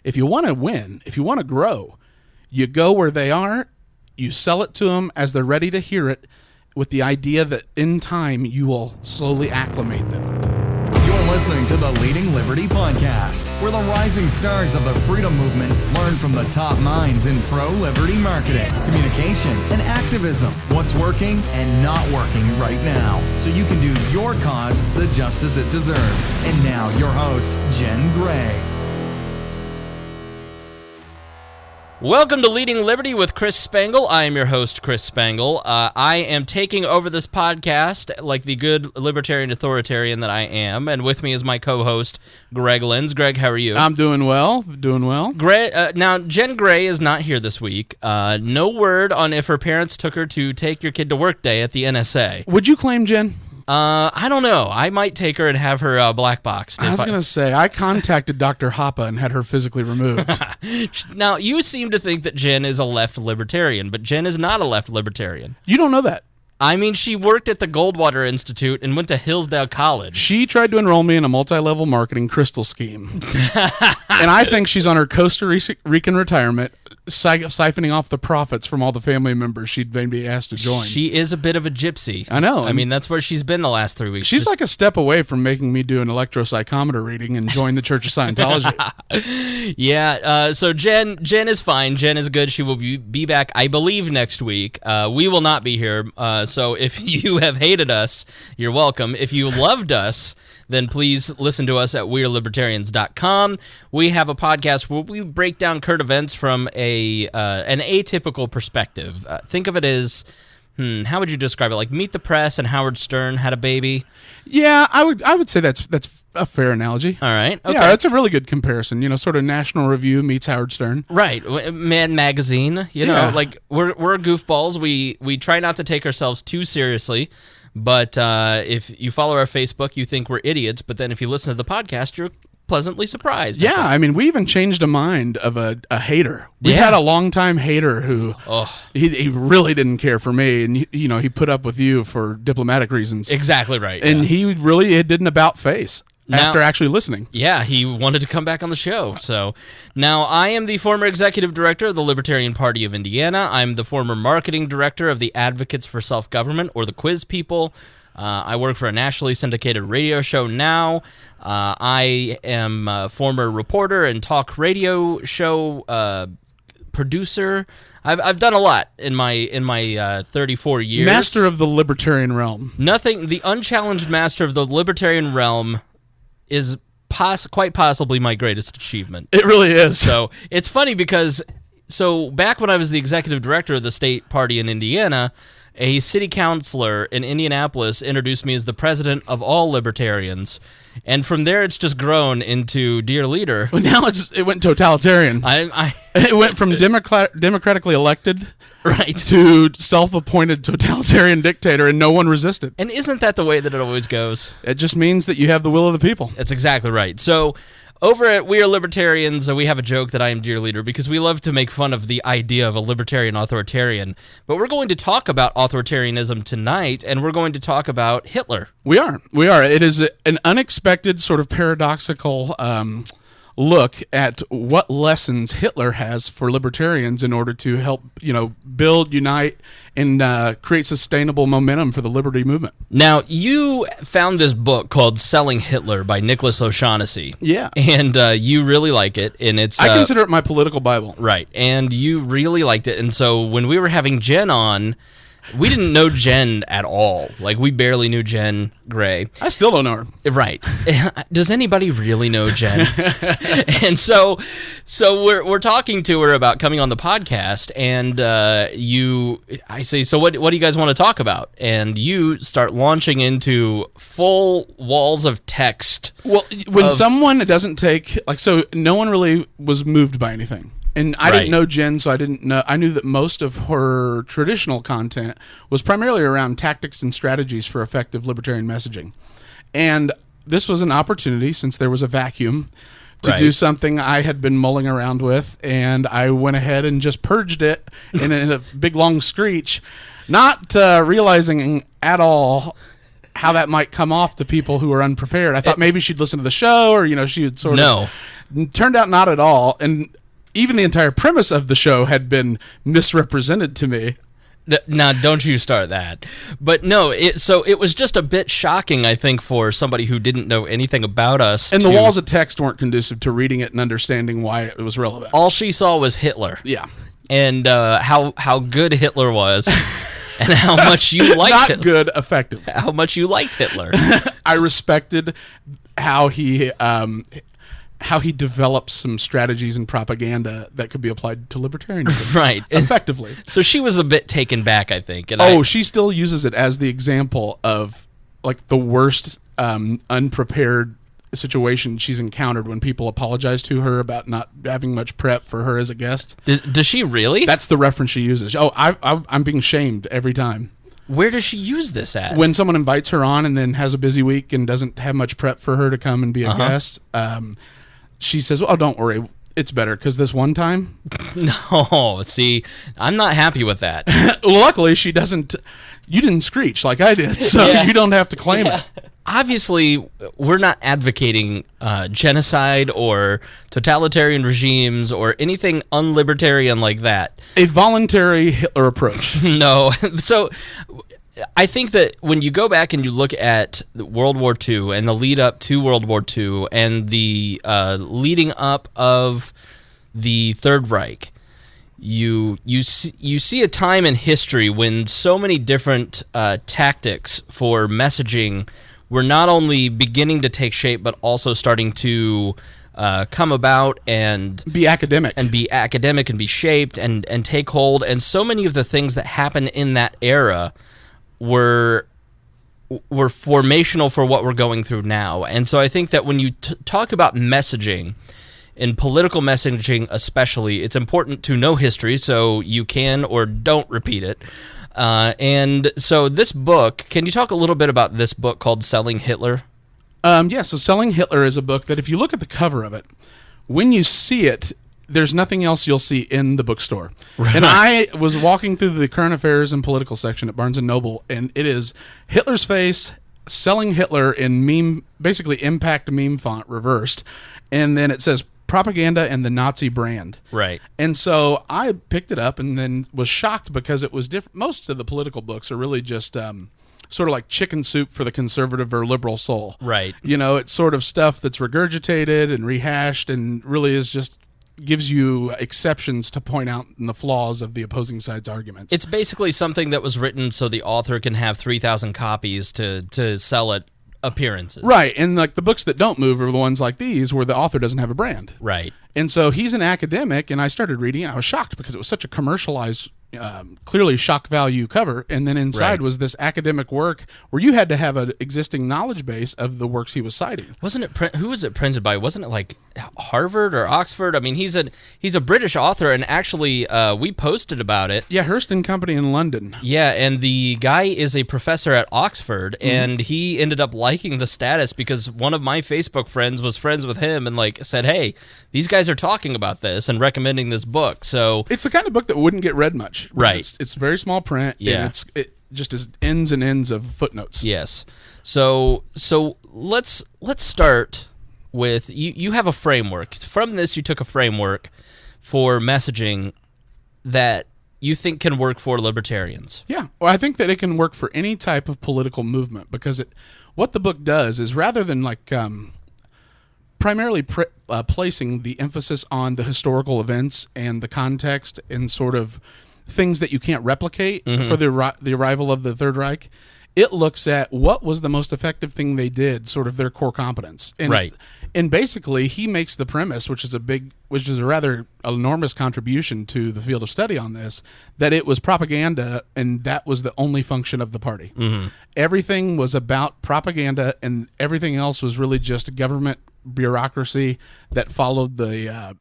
if you want to win, if you want to grow, you go where they are, you sell it to them as they're ready to hear it, with the idea that in time you will slowly acclimate them. You're listening to the Leading Liberty Podcast, where the rising stars of the freedom movement learn from the top minds in pro-liberty marketing, communication, and activism, what's working and not working right now, so you can do your cause the justice it deserves. And now, your host, Jen Gray. Welcome to Leading Liberty with Chris Spangle. I am your host, Chris Spangle. I am taking over this podcast like the good libertarian authoritarian that I am, and with me is my co-host, Greg Lenz. Greg, how are you? I'm doing well, Now, Jen Gray is not here this week. No word on if her parents took her to take your kid to work day at the NSA. Would you claim Jen? I don't know. I might take her and have her black boxed. I was going to say, I contacted Dr. Hoppe and had her physically removed. Now, you seem to think that Jen is a left libertarian, but Jen is not a left libertarian. You don't know that. I mean, she worked at the Goldwater Institute and went to Hillsdale College. She tried to enroll me in a multi-level marketing crystal scheme. And I think she's on her Costa Rican retirement, siphoning off the profits from all the family members she'd maybe asked to join. She is a bit of a gypsy. I know. I mean, that's where she's been the last 3 weeks. She's like a step away from making me do an electropsychometer reading and join the Church of Scientology. Yeah, so Jen is fine. Jen is good. She will be back, I believe, next week. We will not be here. So if you have hated us, you're welcome. If you loved us, then please listen to us at wearelibertarians.com. We have a podcast where we break down current events from an atypical perspective. Think of it as, how would you describe it? Like Meet the Press and Howard Stern had a baby? Yeah, I would say that's a fair analogy. All right. Okay. Yeah, that's a really good comparison. You know, sort of National Review meets Howard Stern. Right. Mad Magazine. You know, like we're goofballs. We try not to take ourselves too seriously. But if you follow our Facebook, you think we're idiots. But then if you listen to the podcast, you're pleasantly surprised. Yeah, I mean, we even changed a mind of a hater. We had a longtime hater who he really didn't care for me, and he put up with you for diplomatic reasons. Exactly right. And he really did an about face after actually listening. Yeah, he wanted to come back on the show. So now I am the former executive director of the Libertarian Party of Indiana. I'm the former marketing director of the Advocates for Self-Government, or the Quiz People. I work for a nationally syndicated radio show now. I am a former reporter and talk radio show producer. I've done a lot in my 34 years. Master of the libertarian realm. The unchallenged master of the libertarian realm is quite possibly my greatest achievement. It really is. So it's funny because back when I was the executive director of the state party in Indiana, a city councilor in Indianapolis introduced me as the president of all libertarians. And from there, it's just grown into dear leader. Well, now it went totalitarian. It went from democratically elected to self-appointed totalitarian dictator, and no one resisted. And isn't that the way that it always goes? It just means that you have the will of the people. That's exactly right. So over at We Are Libertarians, we have a joke that I am dear leader because we love to make fun of the idea of a libertarian authoritarian. But we're going to talk about authoritarianism tonight, and we're going to talk about Hitler. We are. It is an unexpected, sort of paradoxical look at what lessons Hitler has for libertarians in order to help, build, unite, and create sustainable momentum for the liberty movement. Now, you found this book called Selling Hitler by Nicholas O'Shaughnessy. Yeah. And you really like it, and it's... I consider it my political Bible. Right, and you really liked it, and so when we were having Jen on, we didn't know Jen at all. Like, we barely knew Jen Gray. I still don't know her. Right. Does anybody really know Jen? And so we're talking to her about coming on the podcast, and I say, so what do you guys want to talk about? And you start launching into full walls of text. Well, when someone doesn't take, no one really was moved by anything. And I didn't know Jen, so I didn't know. I knew that most of her traditional content was primarily around tactics and strategies for effective libertarian messaging. And this was an opportunity, since there was a vacuum, to do something I had been mulling around with, and I went ahead and just purged it in a big long screech, not realizing at all how that might come off to people who are unprepared. I thought maybe she'd listen to the show, or she would sort of. No, turned out not at all, and even the entire premise of the show had been misrepresented to me. Now, don't you start that. But no, so it was just a bit shocking, I think, for somebody who didn't know anything about us. And the walls of text weren't conducive to reading it and understanding why it was relevant. All she saw was Hitler. Yeah. And how good Hitler was. And how much you liked Not Hitler. good, effective. How much you liked Hitler. I respected how he developed some strategies and propaganda that could be applied to libertarianism. Right. Effectively. So she was a bit taken back, I think. And she still uses it as the example of like the worst unprepared situation she's encountered when people apologize to her about not having much prep for her as a guest. Does she really? That's the reference she uses. Oh, I'm being shamed every time. Where does she use this at? When someone invites her on and then has a busy week and doesn't have much prep for her to come and be a guest, she says, "Oh, don't worry, it's better because this one time." No, see, I'm not happy with that. Luckily, she doesn't. You didn't screech like I did, so you don't have to claim it. Obviously, we're not advocating genocide or totalitarian regimes or anything unlibertarian like that. A voluntary Hitler approach. No. So I think that when you go back and you look at World War II and the lead up to World War II and the leading up of the Third Reich, you see a time in history when so many different tactics for messaging were not only beginning to take shape, but also starting to come about and be academic and be shaped and take hold. And so many of the things that happened in that era were formational for what we're going through now. And so I think that when you talk about messaging, in political messaging especially, it's important to know history so you can or don't repeat it. And so this book, can you talk a little bit about this book called Selling Hitler? Yeah, so Selling Hitler is a book that if you look at the cover of it, when you see it, there's nothing else you'll see in the bookstore. Right. And I was walking through the current affairs and political section at Barnes & Noble, and it is Hitler's face, Selling Hitler in basically impact meme font reversed, and then it says propaganda and the Nazi brand. Right. And so I picked it up and then was shocked because it was different. Most of the political books are really just sort of like chicken soup for the conservative or liberal soul. Right. It's sort of stuff that's regurgitated and rehashed and really is just gives you exceptions to point out the flaws of the opposing side's arguments. It's basically something that was written so the author can have 3,000 copies to sell at appearances. Right, and like the books that don't move are the ones like these where the author doesn't have a brand. Right. And so he's an academic, and I started reading it. I was shocked because it was such a commercialized, clearly shock value cover, and then inside was this academic work where you had to have an existing knowledge base of the works he was citing. Wasn't it? Who was it printed by? Wasn't it like Harvard or Oxford? I mean, he's a British author, and actually, we posted about it. Yeah, Hearst and Company in London. Yeah, and the guy is a professor at Oxford, and he ended up liking the status because one of my Facebook friends was friends with him and said, "Hey, these guys are talking about this and recommending this book." So it's the kind of book that wouldn't get read much. Right. It's very small print. Yeah. And it just is ends and ends of footnotes. Yes. So let's start with you have a framework. From this, you took a framework for messaging that you think can work for libertarians. Yeah. Well, I think that it can work for any type of political movement because what the book does is rather than primarily placing the emphasis on the historical events and the context and sort of things that you can't replicate for the arrival of the Third Reich, it looks at what was the most effective thing they did, sort of their core competence. And, right. And basically, he makes the premise, which is a rather enormous contribution to the field of study on this, that it was propaganda and that was the only function of the party. Mm-hmm. Everything was about propaganda and everything else was really just government bureaucracy that followed the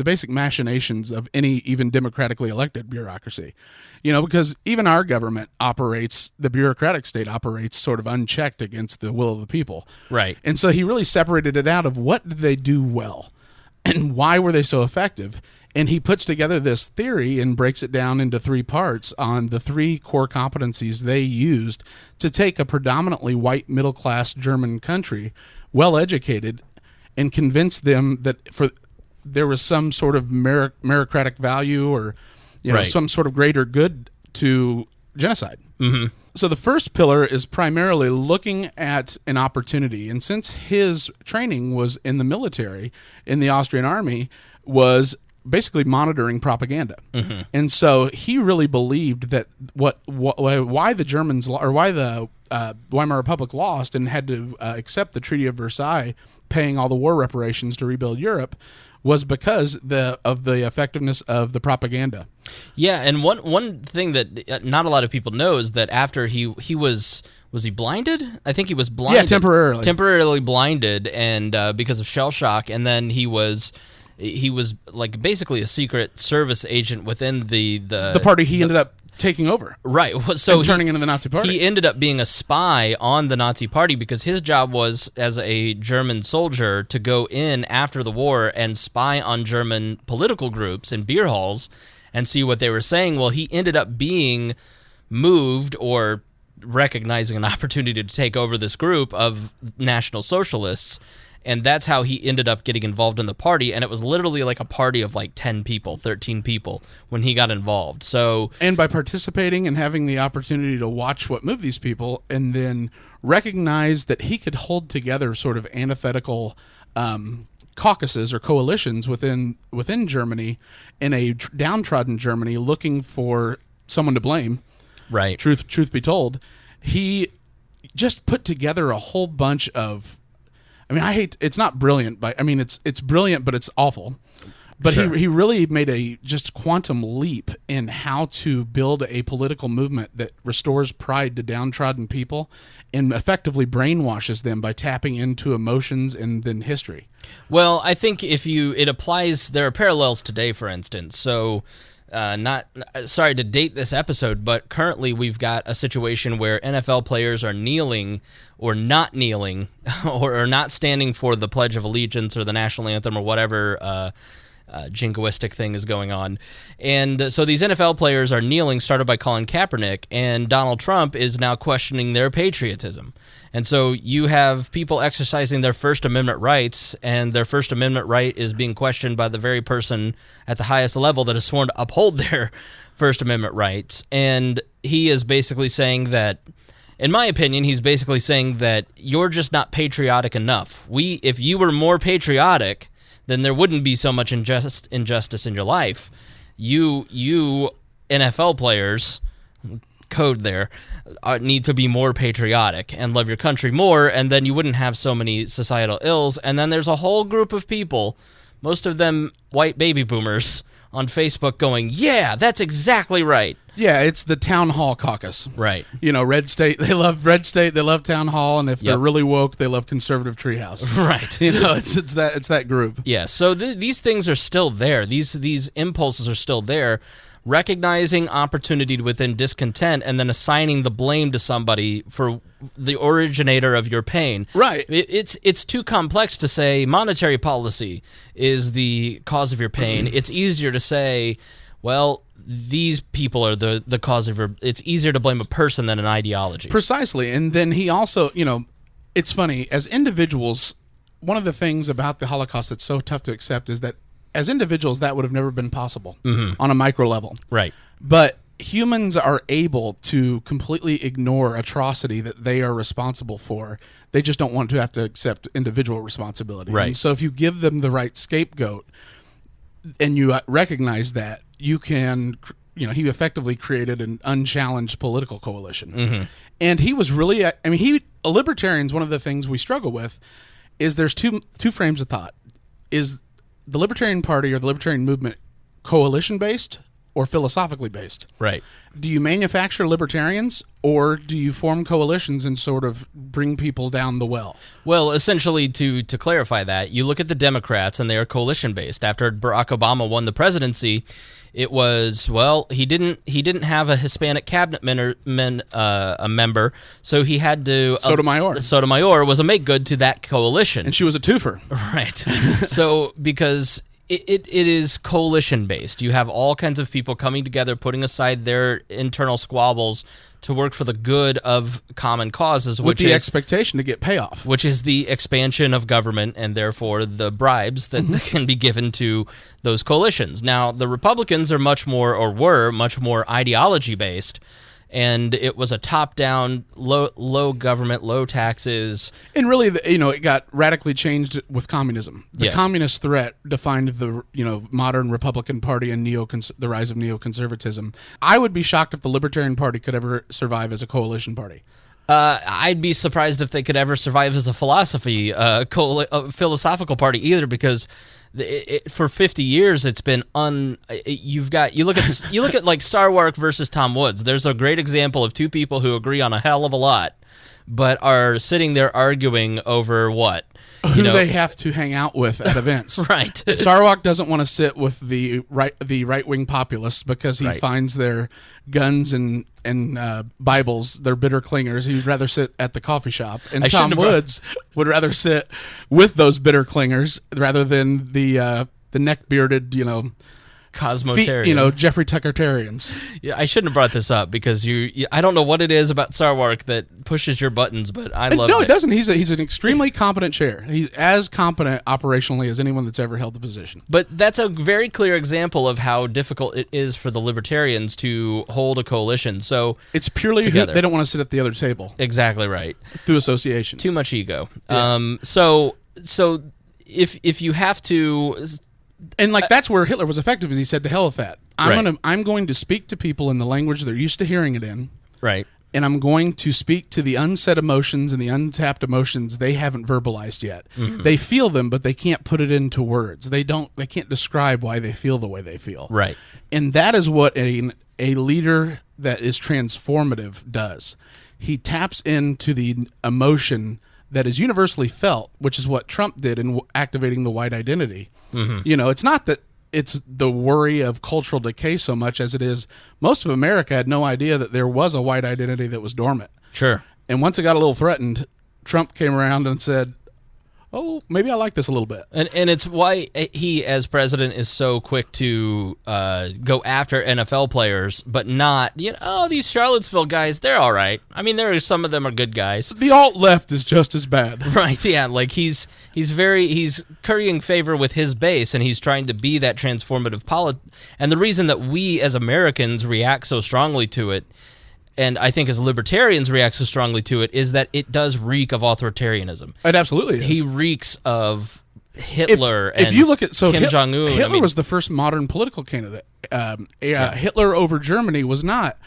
basic machinations of any even democratically elected bureaucracy. Because even our government the bureaucratic state operates sort of unchecked against the will of the people. Right. And so he really separated it out of what did they do well. And why were they so effective? And he puts together this theory and breaks it down into 3 parts on the 3 core competencies they used to take a predominantly white middle-class German country, well-educated, and convince them that there was some sort of meritocratic value or some sort of greater good to genocide. Mm-hmm. So the first pillar is primarily looking at an opportunity. And since his training was in the military, in the Austrian army, was basically monitoring propaganda. Mm-hmm. And so he really believed that why the Germans, or why the Weimar Republic lost and had to accept the Treaty of Versailles, paying all the war reparations to rebuild Europe, was because of the effectiveness of the propaganda. Yeah, and one thing that not a lot of people know is that after he was he blinded? I think he was blinded. Yeah, temporarily blinded, and because of shell shock, and then he was like basically a secret service agent within the party he ended up taking over. Right. So turning into the Nazi party. He ended up being a spy on the Nazi party because his job was, as a German soldier, to go in after the war and spy on German political groups in beer halls and see what they were saying. Well, he ended up being moved or recognizing an opportunity to take over this group of National Socialists. And that's how he ended up getting involved in the party. And it was literally like a party of like 10 people, 13 people when he got involved. So, and by participating and having the opportunity to watch what moved these people and then recognize that he could hold together sort of antithetical caucuses or coalitions within Germany, in a downtrodden Germany looking for someone to blame. Right. Truth be told, he just put together a whole bunch of, it's not brilliant, but it's brilliant, but it's awful. But sure. he really made a just quantum leap in how to build a political movement that restores pride to downtrodden people and effectively brainwashes them by tapping into emotions and then history. Well, I think it applies, there are parallels today, for instance. So, not sorry to date this episode, but currently we've got a situation where NFL players are kneeling or not kneeling or not standing for the Pledge of Allegiance or the national anthem or whatever jingoistic thing is going on. And so these NFL players are kneeling, started by Colin Kaepernick, and Donald Trump is now questioning their patriotism. And so you have people exercising their First Amendment rights, and their First Amendment right is being questioned by the very person at the highest level that is sworn to uphold their First Amendment rights. And he is basically saying that, in my opinion, he's basically saying that you're just not patriotic enough. If you were more patriotic, then there wouldn't be so much injustice in your life. You NFL players, code there, need to be more patriotic and love your country more, and then you wouldn't have so many societal ills. And then there's a whole group of people, most of them white baby boomers, on Facebook going, yeah, that's exactly right. Yeah, it's the town hall caucus. Right. Red state, they love red state, they love town hall, and if they're really woke, they love conservative treehouse. Right. It's that group. Yeah, so these things are still there. These impulses are still there. Recognizing opportunity within discontent and then assigning the blame to somebody for the originator of your pain. Right. It's too complex to say monetary policy is the cause of your pain. It's easier to say, well, these people are the cause of your... It's easier to blame a person than an ideology. Precisely. And then he also, it's funny, as individuals, one of the things about the Holocaust that's so tough to accept is that as individuals, that would have never been possible on a micro level. Right. But humans are able to completely ignore atrocity that they are responsible for. They just don't want to have to accept individual responsibility. Right. And so if you give them the right scapegoat and you recognize that, you can, he effectively created an unchallenged political coalition. Mm-hmm. And he was really, libertarians, one of the things we struggle with is there's two frames of thought. Is the Libertarian Party or the Libertarian movement coalition-based, or philosophically based. Right. Do you manufacture libertarians, or do you form coalitions and sort of bring people down the well? Well, essentially, to clarify that, you look at the Democrats, and they are coalition-based. After Barack Obama won the presidency, it was, well, he didn't have a Hispanic cabinet member, so he had to... Sotomayor. Sotomayor was a make-good to that coalition. And she was a twofer. Right. So, because... It is coalition-based. You have all kinds of people coming together, putting aside their internal squabbles to work for the good of common causes, with the expectation to get payoff. Which is the expansion of government and therefore the bribes that can be given to those coalitions. Now, the Republicans are were much more ideology-based, and it was a top-down, low government, low taxes. And really, it got radically changed with communism. The communist threat defined the modern Republican Party and the rise of neoconservatism. I would be shocked if the Libertarian Party could ever survive as a coalition party. I'd be surprised if they could ever survive as a philosophical party either, because for 50 years it's been you look at like Sarwark versus Tom Woods. There's a great example of two people who agree on a hell of a lot, but are sitting there arguing over what? Who they have to hang out with at events. Right. Sarwark doesn't want to sit with the right-wing populists because he finds their guns and Bibles, they're bitter clingers. He'd rather sit at the coffee shop. And Tom Woods would rather sit with those bitter clingers rather than the neck-bearded, Cosmotarian. Jeffrey Tucker-tarians. Yeah, I shouldn't have brought this up because I don't know what it is about Sarwark that pushes your buttons, but I love it. No, it doesn't. He's an extremely competent chair. He's as competent operationally as anyone that's ever held the position. But that's a very clear example of how difficult it is for the Libertarians to hold a coalition. So it's purely they don't want to sit at the other table. Exactly right. Through association. Too much ego. Yeah. So if you have to... And that's where Hitler was effective, is he said, to hell with that. I'm going to speak to people in the language they're used to hearing it in. Right. And I'm going to speak to the unsaid emotions and the untapped emotions they haven't verbalized yet. Mm-hmm. They feel them, but they can't put it into words. They can't describe why they feel the way they feel. Right. And that is what a leader that is transformative does. He taps into the emotion that is universally felt, which is what Trump did in activating the white identity. Mm-hmm. It's not that it's the worry of cultural decay so much as it is most of America had no idea that there was a white identity that was dormant. Sure. And once it got a little threatened, Trump came around and said, oh, maybe I like this a little bit. And it's why he, as president, is so quick to go after NFL players, but not, these Charlottesville guys, they're all right. I mean, some of them are good guys. The alt-left is just as bad. Right, yeah. Like, he's currying favor with his base, and he's trying to be that transformative And the reason that we, as Americans, react so strongly to it, and I think as libertarians react so strongly to it, is that it does reek of authoritarianism. It absolutely is. He reeks of Hitler and if you look at Kim Jong-un. Hitler was the first modern political candidate. Hitler over Germany was not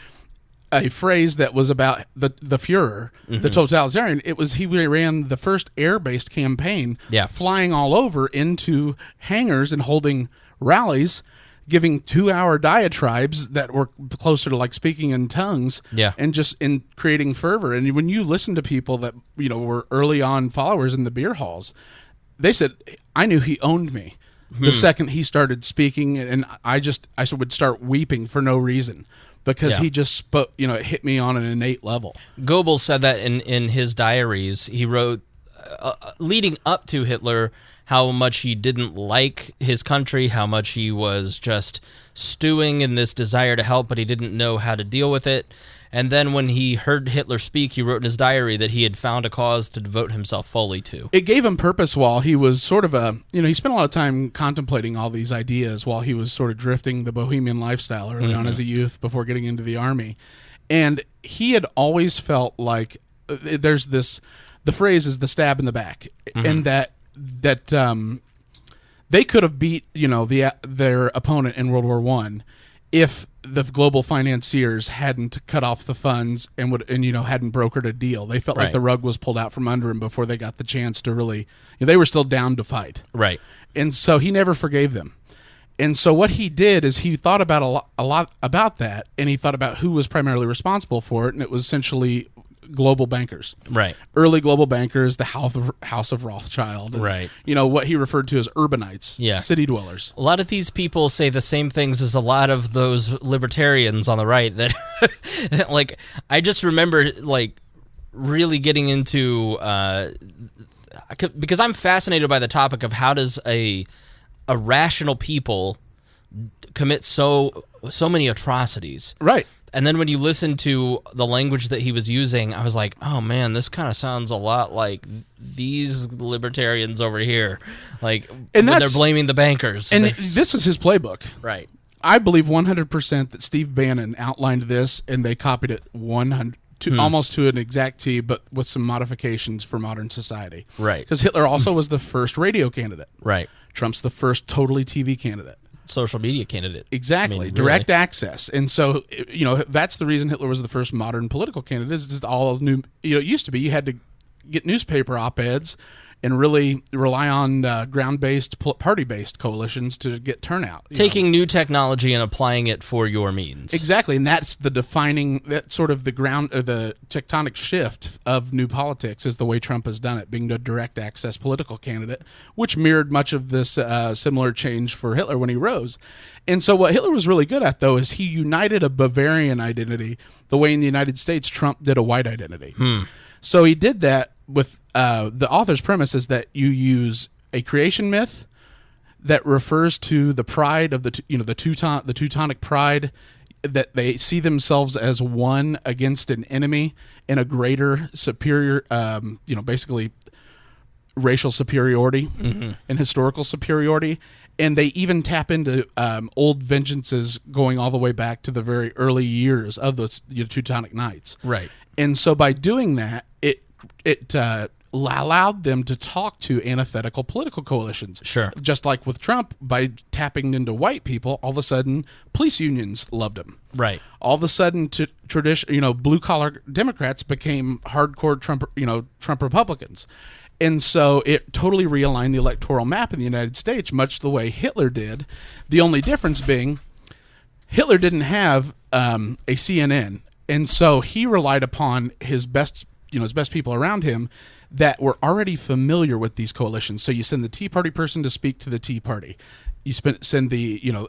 a phrase that was about the Führer, the totalitarian. It was he ran the first air-based campaign, flying all over into hangars and holding rallies, giving 2-hour diatribes that were closer to like speaking in tongues, and just in creating fervor. And when you listen to people that were early on followers in the beer halls, they said, I knew he owned me the second he started speaking, and I would start weeping for no reason because he just spoke. It hit me on an innate level. Goebbels said that in his diaries. He wrote leading up to Hitler, how much he didn't like his country, how much he was just stewing in this desire to help, but he didn't know how to deal with it. And then when he heard Hitler speak, he wrote in his diary that he had found a cause to devote himself fully to. It gave him purpose while he was sort of he spent a lot of time contemplating all these ideas while he was sort of drifting the bohemian lifestyle early on as a youth before getting into the army. And he had always felt like there's the phrase is the stab in the back, and that they could have beat their opponent in World War I if the global financiers hadn't cut off the funds and hadn't brokered a deal. They felt like the rug was pulled out from under them before they got the chance to really. They were still down to fight, right? And so he never forgave them. And so what he did is he thought about a lot about that, and he thought about who was primarily responsible for it, and it was essentially global bankers. Right. Early global bankers, the House of Rothschild. And, Right. what he referred to as urbanites, Yeah. city dwellers. A lot of these people say the same things as a lot of those libertarians on the right that, like, I just remember, like, really getting into, because I'm fascinated by the topic of how does a rational people commit so many atrocities. Right. And then when you listen to the language that he was using, I was like, oh man, this kind of sounds a lot like these libertarians over here. Like, and they're blaming the bankers. And this is his playbook. Right. I believe 100% that Steve Bannon outlined this, and they copied it almost to an exact T, but with some modifications for modern society. Right. Because Hitler also was the first radio candidate. Right. Trump's the first totally TV candidate. Social media candidate. Exactly. I mean, direct access. And so, that's the reason Hitler was the first modern political candidate. Is just all new. It used to be you had to get newspaper op-eds and really rely on ground-based, party-based coalitions to get turnout. Taking new technology and applying it for your means. Exactly, and that's the the tectonic shift of new politics is the way Trump has done it, being a direct access political candidate, which mirrored much of this similar change for Hitler when he rose. And so what Hitler was really good at, though, is he united a Bavarian identity the way in the United States Trump did a white identity. So he did that with the author's premise is that you use a creation myth that refers to the pride of the Teutonic pride, that they see themselves as one against an enemy in a greater superior, basically racial superiority and historical superiority. And they even tap into old vengeances going all the way back to the very early years of the Teutonic Knights. Right. And so by doing that, it allowed them to talk to antithetical political coalitions. Sure. Just like with Trump, by tapping into white people, all of a sudden police unions loved him. Right. All of a sudden, blue collar Democrats became hardcore Trump Republicans. And so it totally realigned the electoral map in the United States, much the way Hitler did. The only difference being Hitler didn't have a CNN. And so he relied upon his best people around him that were already familiar with these coalitions. So you send the Tea Party person to speak to the Tea Party. You send the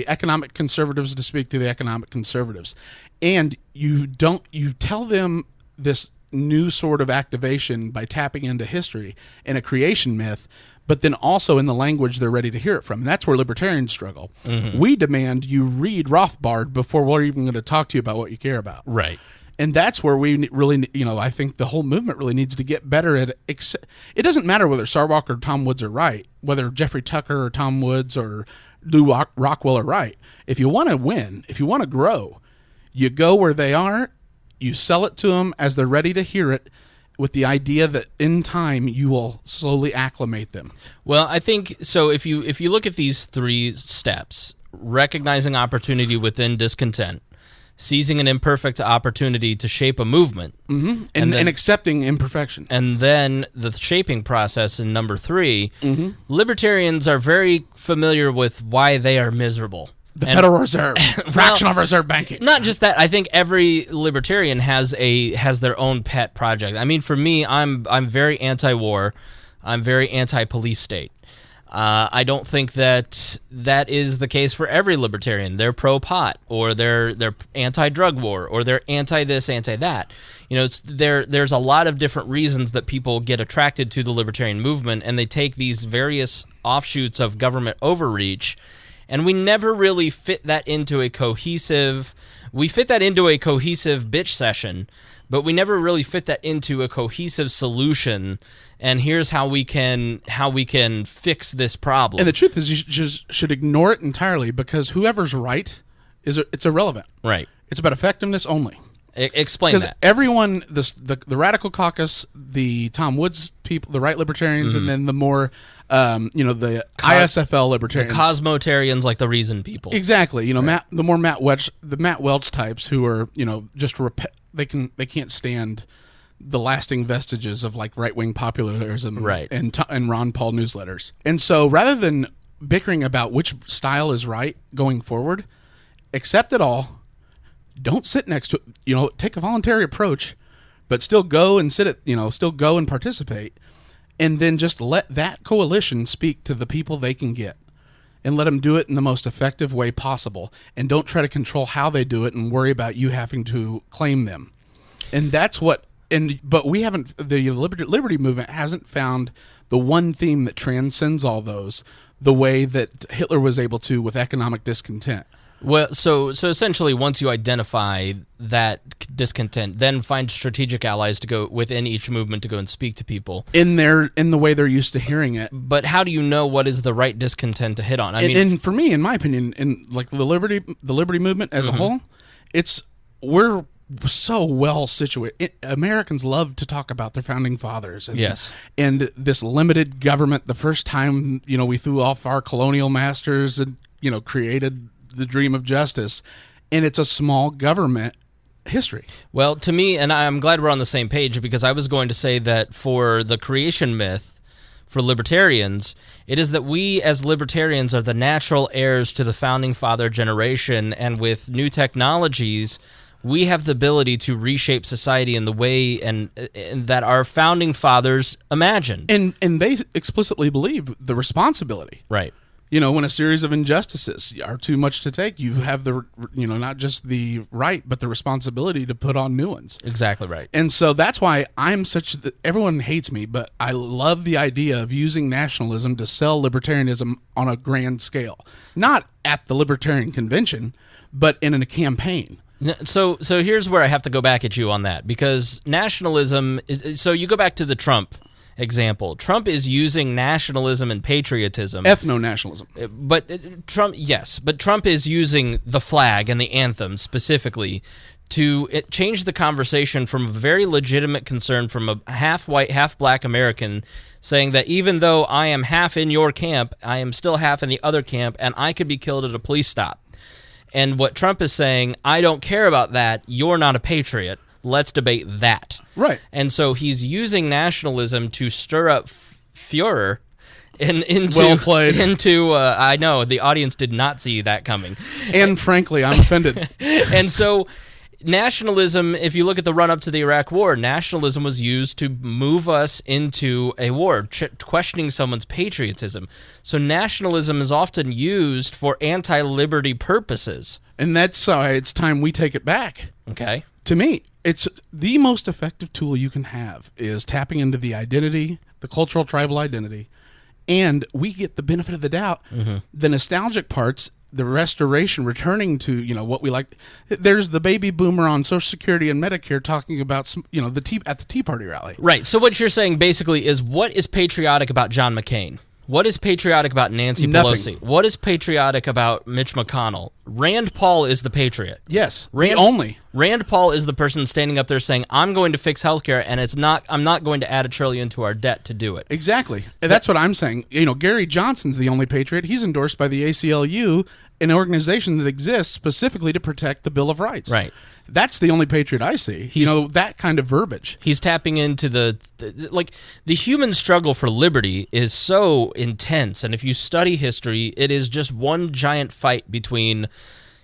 economic conservatives to speak to the economic conservatives, and you tell them this new sort of activation by tapping into history and a creation myth, but then also in the language they're ready to hear it from. And that's where libertarians struggle. Mm-hmm. We demand you read Rothbard before we're even going to talk to you about what you care about. Right. And that's where we really, I think the whole movement really needs to get better at it. It doesn't matter whether Sarwark or Tom Woods are right, whether Jeffrey Tucker or Tom Woods or Lou Rockwell are right. If you want to win, if you want to grow, you go where they are, you sell it to them as they're ready to hear it, with the idea that in time you will slowly acclimate them. Well, I think so. If you look at these three steps: recognizing opportunity within discontent, seizing an imperfect opportunity to shape a movement, mm-hmm. and accepting imperfection, and then the shaping process in number 3, mm-hmm. Libertarians are very familiar with why they are miserable. The Federal Reserve, fractional reserve banking. Not just that. I think every libertarian has their own pet project. I mean, for me, I'm very anti-war. I'm very anti-police state. I don't think that is the case for every libertarian. They're pro-pot, or they're anti-drug war, or they're anti-this, anti-that. There's a lot of different reasons that people get attracted to the libertarian movement, and they take these various offshoots of government overreach. And we never really fit that into a cohesive... We fit that into a cohesive bitch session, but we never really fit that into a cohesive solution. And here's how we can fix this problem. And the truth is, you just should ignore it entirely, because whoever's right it's irrelevant. Right. It's about effectiveness only. Explain that. Because everyone, the Radical Caucus, the Tom Woods people, the right libertarians, mm-hmm. and then the more, the ISFL libertarians, the cosmotarians, like the Reason people. Exactly. Right. The Matt Welch types who are, just they can't stand the lasting vestiges of like right wing popularism, right. and Ron Paul newsletters. And so rather than bickering about which style is right going forward. Accept it all. Don't sit next to it. Take a voluntary approach, but still go and still go and participate. And then just let that coalition speak to the people they can get. And let them do it in the most effective way possible. And don't try to control how they do it and worry about you having to claim them. And that's what... But we haven't... The Liberty Movement hasn't found the one theme that transcends all those the way that Hitler was able to with economic discontent. Well, so essentially, once you identify that discontent, then find strategic allies to go within each movement to go and speak to people in the way they're used to hearing it. But how do you know what is the right discontent to hit on? And for me, in my opinion, in like the Liberty Movement as a whole, we're so well situated. Americans love to talk about their founding fathers. And, yes. And this limited government. The first time we threw off our colonial masters and created the dream of justice, and it's a small government history. Well, to me, and I'm glad we're on the same page, because I was going to say that for the creation myth, for libertarians, it is that we as libertarians are the natural heirs to the founding father generation, and with new technologies, we have the ability to reshape society in the way and that our founding fathers imagined. And they explicitly believe the responsibility. Right. When a series of injustices are too much to take, you have the, not just the right, but the responsibility to put on new ones. Exactly right. And so that's why everyone hates me, but I love the idea of using nationalism to sell libertarianism on a grand scale. Not at the Libertarian Convention, but in a campaign. So here's where I have to go back at you on that, because nationalism, so you go back to the Trump example. Trump is using nationalism and patriotism. Ethno-nationalism. But Trump is using the flag and the anthem specifically to change the conversation from a very legitimate concern from a half-white, half-black American saying that even though I am half in your camp, I am still half in the other camp, and I could be killed at a police stop. And what Trump is saying, I don't care about that, you're not a patriot. Let's debate that. Right. And so he's using nationalism to stir up furor into... Well played. I know, the audience did not see that coming. And frankly, I'm offended. And so nationalism, if you look at the run-up to the Iraq War, nationalism was used to move us into a war, questioning someone's patriotism. So nationalism is often used for anti-liberty purposes. And that's why it's time we take it back. Okay. To me, it's the most effective tool you can have is tapping into the identity, the cultural tribal identity, and we get the benefit of the doubt. Mm-hmm. The nostalgic parts, the restoration, returning to what we like. There's the baby boomer on Social Security and Medicare talking about at the Tea Party rally. Right. So what you're saying basically is, what is patriotic about John McCain? What is patriotic about Nancy Pelosi? What is patriotic about Mitch McConnell? Rand Paul is the patriot. Yes, only. Rand Paul is the person standing up there saying, I'm going to fix healthcare, and I'm not going to add $1 trillion to our debt to do it. Exactly. That's what I'm saying. Gary Johnson's the only patriot. He's endorsed by the ACLU, an organization that exists specifically to protect the Bill of Rights. Right. That's the only patriot I see. That kind of verbiage. He's tapping into the human struggle for liberty is so intense, and if you study history, it is just one giant fight between,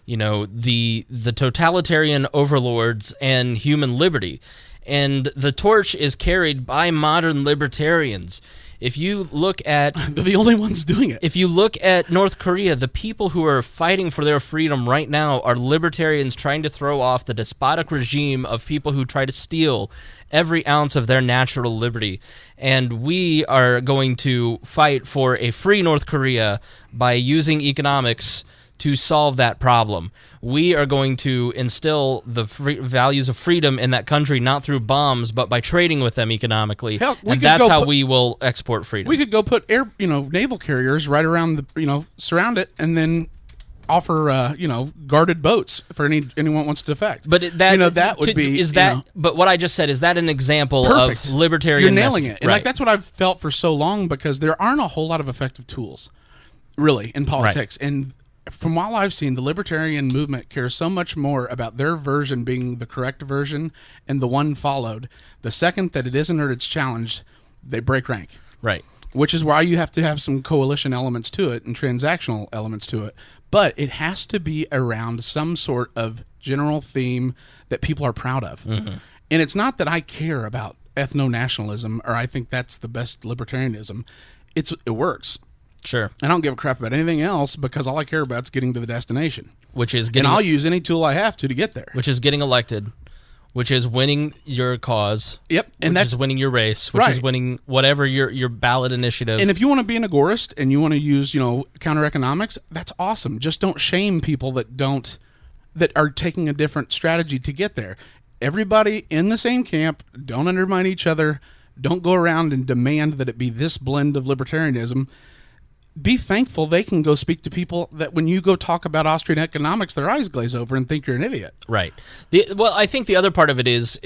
the totalitarian overlords and human liberty. And the torch is carried by modern libertarians. If you look at... They're the only ones doing it. If you look at North Korea, the people who are fighting for their freedom right now are libertarians trying to throw off the despotic regime of people who try to steal every ounce of their natural liberty. And we are going to fight for a free North Korea by using economics to solve that problem. We are going to instill the values of freedom in that country, not through bombs, but by trading with them economically. Hell, and that's how we will export freedom. We could go put naval carriers right around surround it, and then offer guarded boats for anyone wants to defect. But that would be But what I just said, is that an example perfect. Of libertarian? You're nailing it. And right. that's what I've felt for so long, because there aren't a whole lot of effective tools, really, in politics. Right. And from all I've seen, the libertarian movement cares so much more about their version being the correct version and the one followed. The second that it isn't or it's challenged, they break rank. Right. which is why you have to have some coalition elements to it and transactional elements to it. But it has to be around some sort of general theme that people are proud of. Mm-hmm. And it's not that I care about ethno-nationalism or I think that's the best libertarianism. It works. Sure. I don't give a crap about anything else because all I care about is getting to the destination. Which is getting, and I'll use any tool I have to get there. Which is getting elected, which is winning your cause. Yep. And that's winning your race, which is winning whatever your ballot initiative. And if you want to be an agorist and you want to use, counter economics, that's awesome. Just don't shame people that are taking a different strategy to get there. Everybody in the same camp, don't undermine each other. Don't go around and demand that it be this blend of libertarianism. Be thankful they can go speak to people that when you go talk about Austrian economics, their eyes glaze over and think you're an idiot. Right. Well, I think the other part of it is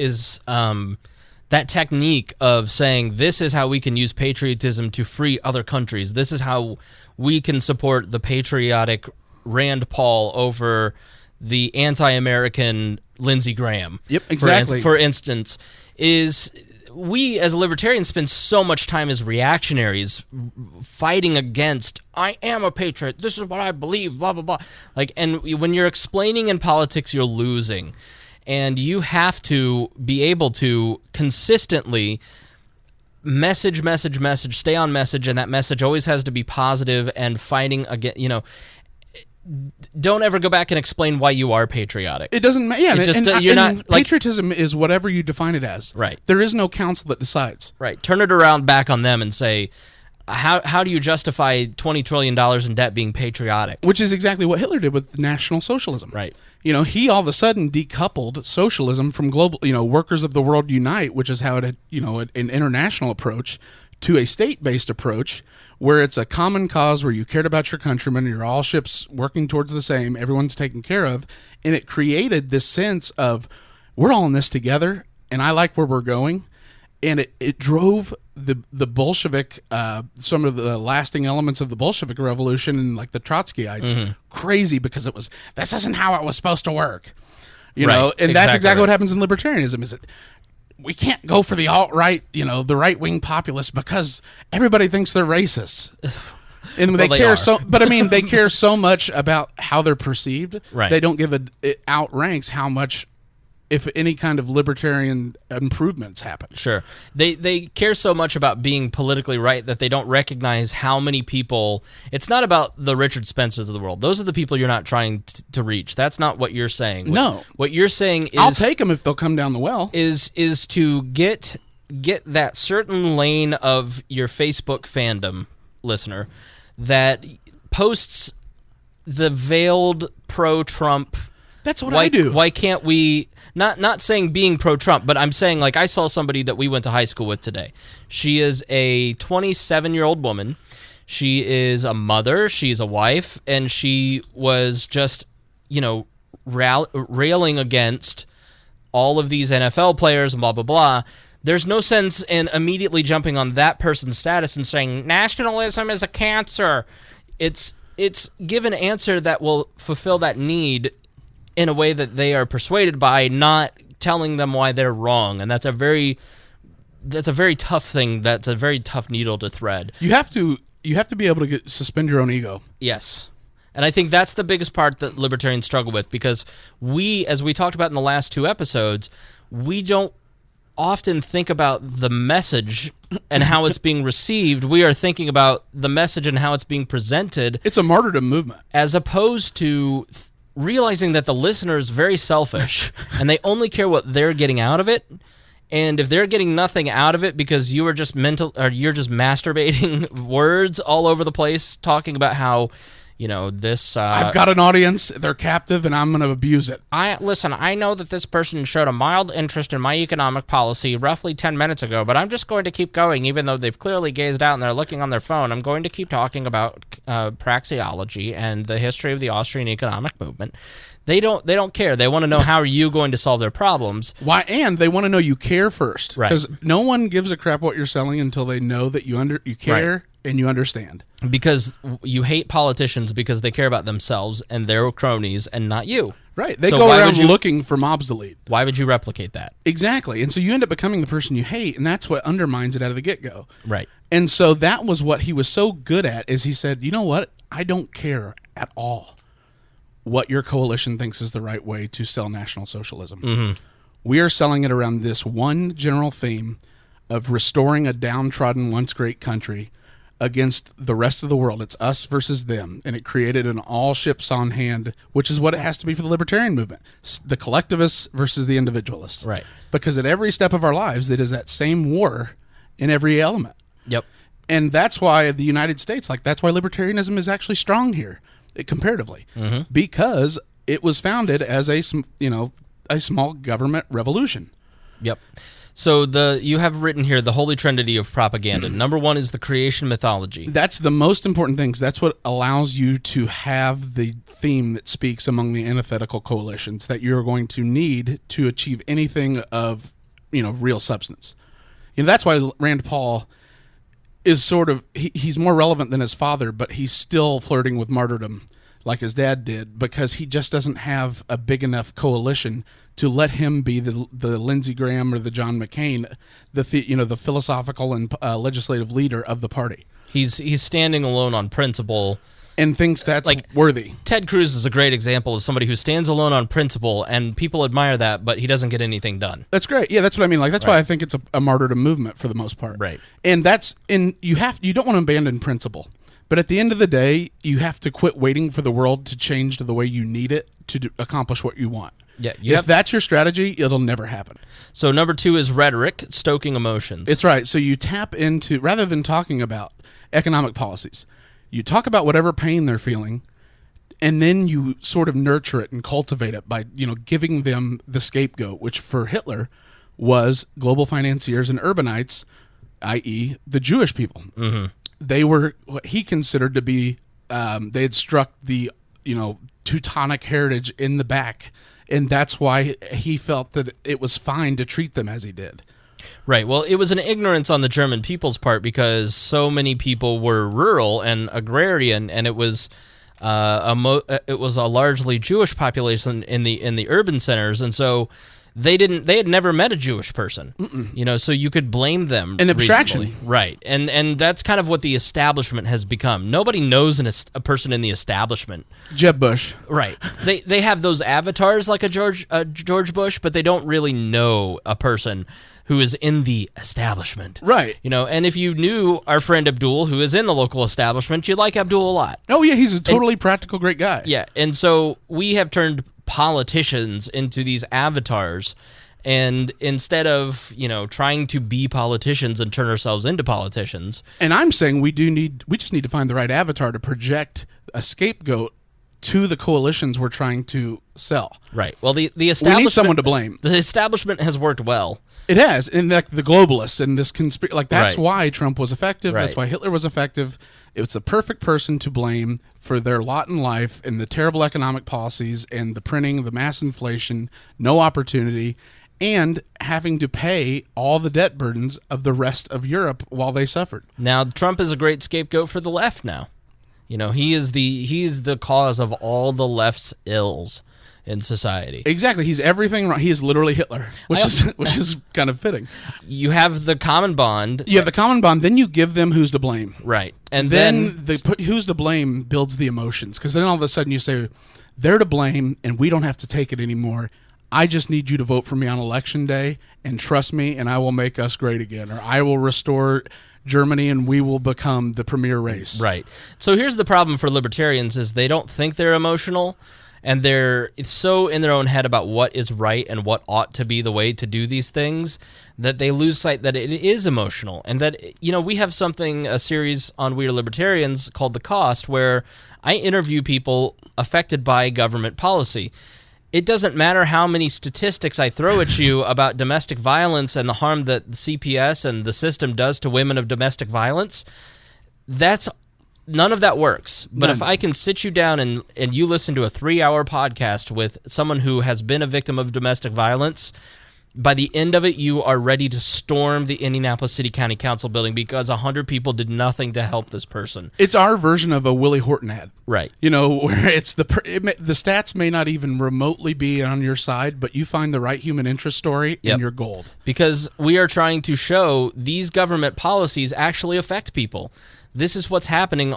that technique of saying this is how we can use patriotism to free other countries. This is how we can support the patriotic Rand Paul over the anti-American Lindsey Graham. Yep, exactly. For instance, is we as libertarians spend so much time as reactionaries fighting against, I am a patriot, this is what I believe, blah, blah, blah. And when you're explaining in politics, you're losing. And you have to be able to consistently message, stay on message, and that message always has to be positive and fighting against, don't ever go back and explain why you are patriotic. It doesn't matter. Yeah, you're not patriotism is whatever you define it as. Right. There is no council that decides. Right. Turn it around back on them and say, how do you justify $20 trillion in debt being patriotic? Which is exactly what Hitler did with National Socialism. Right. He all of a sudden decoupled socialism from global, Workers of the World Unite, which is how it had, an international approach to a state-based approach where it's a common cause where you cared about your countrymen and you're all ships working towards the same, everyone's taken care of, and it created this sense of we're all in this together and I like where we're going, and it drove the Bolshevik, some of the lasting elements of the Bolshevik Revolution and like the Trotskyites crazy because it was, this isn't how it was supposed to work, and that's exactly what happens in libertarianism. Is it? We can't go for the alt-right, the right-wing populists because everybody thinks they're racists. And they care they care so much about how they're perceived. Right. They don't give it outranks how much, if any kind of libertarian improvements happen. Sure. They care so much about being politically right that they don't recognize how many people... It's not about the Richard Spencers of the world. Those are the people you're not trying to reach. That's not what you're saying. No. What you're saying is... I'll take them if they'll come down the well. Is to get that certain lane of your Facebook fandom, listener, that posts the veiled pro-Trump... That's what I do. Why can't we... Not saying being pro-Trump, but I'm saying, I saw somebody that we went to high school with today. She is a 27-year-old woman. She is a mother. She's a wife. And she was just, railing against all of these NFL players and blah, blah, blah. There's no sense in immediately jumping on that person's status and saying, nationalism is a cancer. It's give an answer that will fulfill that need in a way that they are persuaded by, not telling them why they're wrong. And that's a very tough thing. That's a very tough needle to thread. You have to be able to suspend your own ego. Yes. And I think that's the biggest part that libertarians struggle with, because we, as we talked about in the last 2 episodes, we don't often think about the message and how it's being received. We are thinking about the message and how it's being presented. It's a martyrdom movement. As opposed to realizing that the listener is very selfish and they only care what they're getting out of it. And if they're getting nothing out of it because you are just you're just masturbating words all over the place, talking about how, this... I've got an audience, they're captive, and I'm going to abuse it. I know that this person showed a mild interest in my economic policy roughly 10 minutes ago, but I'm just going to keep going, even though they've clearly gazed out and they're looking on their phone. I'm going to keep talking about praxeology and the history of the Austrian economic movement. They don't care. They want to know, how are you going to solve their problems? Why? And they want to know you care first. Right. Because no one gives a crap what you're selling until they know that you care, right. and you understand. Because you hate politicians because they care about themselves and their cronies and not you. Right. They go around looking for mobs to lead. Why would you replicate that? Exactly. And so you end up becoming the person you hate, and that's what undermines it out of the get-go. Right. And so that was what he was so good at, is he said, you know what? I don't care at all what your coalition thinks is the right way to sell National Socialism. Mm-hmm. We are selling it around this one general theme of restoring a downtrodden, once great country against the rest of the world. It's us versus them. And it created an all ships on hand, which is what it has to be for the libertarian movement. The collectivists versus the individualists. Right. Because at every step of our lives, it is that same war in every element. Yep. And that's why the United States, that's why libertarianism is actually strong here, comparatively. Mm-hmm. Because it was founded as a small government revolution. Yep. So you have written here the holy trinity of propaganda. Number one is the creation mythology. That's the most important thing, because that's what allows you to have the theme that speaks among the antithetical coalitions that you're going to need to achieve anything of real substance. That's why Rand Paul is sort of he's more relevant than his father, but he's still flirting with martyrdom like his dad did, because he just doesn't have a big enough coalition to let him be the Lindsey Graham or the John McCain, the philosophical and legislative leader of the party. He's standing alone on principle and thinks that's worthy. Ted Cruz is a great example of somebody who stands alone on principle, and people admire that, but he doesn't get anything done. That's great. Yeah, that's what I mean. That's why I think it's a martyrdom movement for the most part. Right. And you don't want to abandon principle. But at the end of the day, you have to quit waiting for the world to change to the way you need it to accomplish what you want. Yeah, if that's your strategy, it'll never happen. So number two is rhetoric, stoking emotions. It's right. So you tap into, rather than talking about economic policies, you talk about whatever pain they're feeling, and then you sort of nurture it and cultivate it by giving them the scapegoat, which for Hitler was global financiers and urbanites, i.e. the Jewish people. Mm-hmm. They were what he considered to be, they had struck the Teutonic heritage in the back. And that's why he felt that it was fine to treat them as he did. Right. Well, it was an ignorance on the German people's part, because so many people were rural and agrarian, and it was a largely Jewish population in the urban centers, and so they had never met a Jewish person. So you could blame them. An abstraction. Reasonably. Right. And that's kind of what the establishment has become. Nobody knows a person in the establishment. Jeb Bush. Right. They have those avatars like a George Bush, but they don't really know a person who is in the establishment. Right. And if you knew our friend Abdul, who is in the local establishment, you'd like Abdul a lot. Oh, yeah, he's a totally practical, great guy. Yeah, and so we have turned politicians into these avatars, and instead of trying to be politicians and turn ourselves into politicians. And I'm saying we just need to find the right avatar to project a scapegoat to the coalitions we're trying to sell. Right. Well, the establishment, we need someone to blame. The establishment has worked well. It has, and the globalists and this conspiracy, that's Right. why Trump was effective. Right. That's why Hitler was effective. It's the perfect person to blame for their lot in life and the terrible economic policies and the printing, the mass inflation, no opportunity, and having to pay all the debt burdens of the rest of Europe while they suffered. Now, Trump is a great scapegoat for the left now. He's the cause of all the left's ills in society. Exactly. He's everything wrong. He is literally Hitler, which is kind of fitting. You have the common bond. You have the common bond, then you give them who's to blame. Right. And then who's to blame builds the emotions, because then all of a sudden you say, they're to blame and we don't have to take it anymore. I just need you to vote for me on election day and trust me, and I will make us great again, or I will restore Germany and we will become the premier race. Right. So here's the problem for libertarians is they don't think they're emotional, and they're so in their own head about what is right and what ought to be the way to do these things that they lose sight that it is emotional. And that, we have a series on We Are Libertarians called The Cost, where I interview people affected by government policy. It doesn't matter how many statistics I throw at you about domestic violence and the harm that the CPS and the system does to women of domestic violence. None of that works. But if I can sit you down and you listen to a 3-hour podcast with someone who has been a victim of domestic violence, By the end of it, you are ready to storm the Indianapolis City County Council building because 100 people did nothing to help this person. It's our version of a Willie Horton ad. Right. You know, where it's the stats may not even remotely be on your side, but you find the right human interest story and you're gold. Because we are trying to show these government policies actually affect people. This is what's happening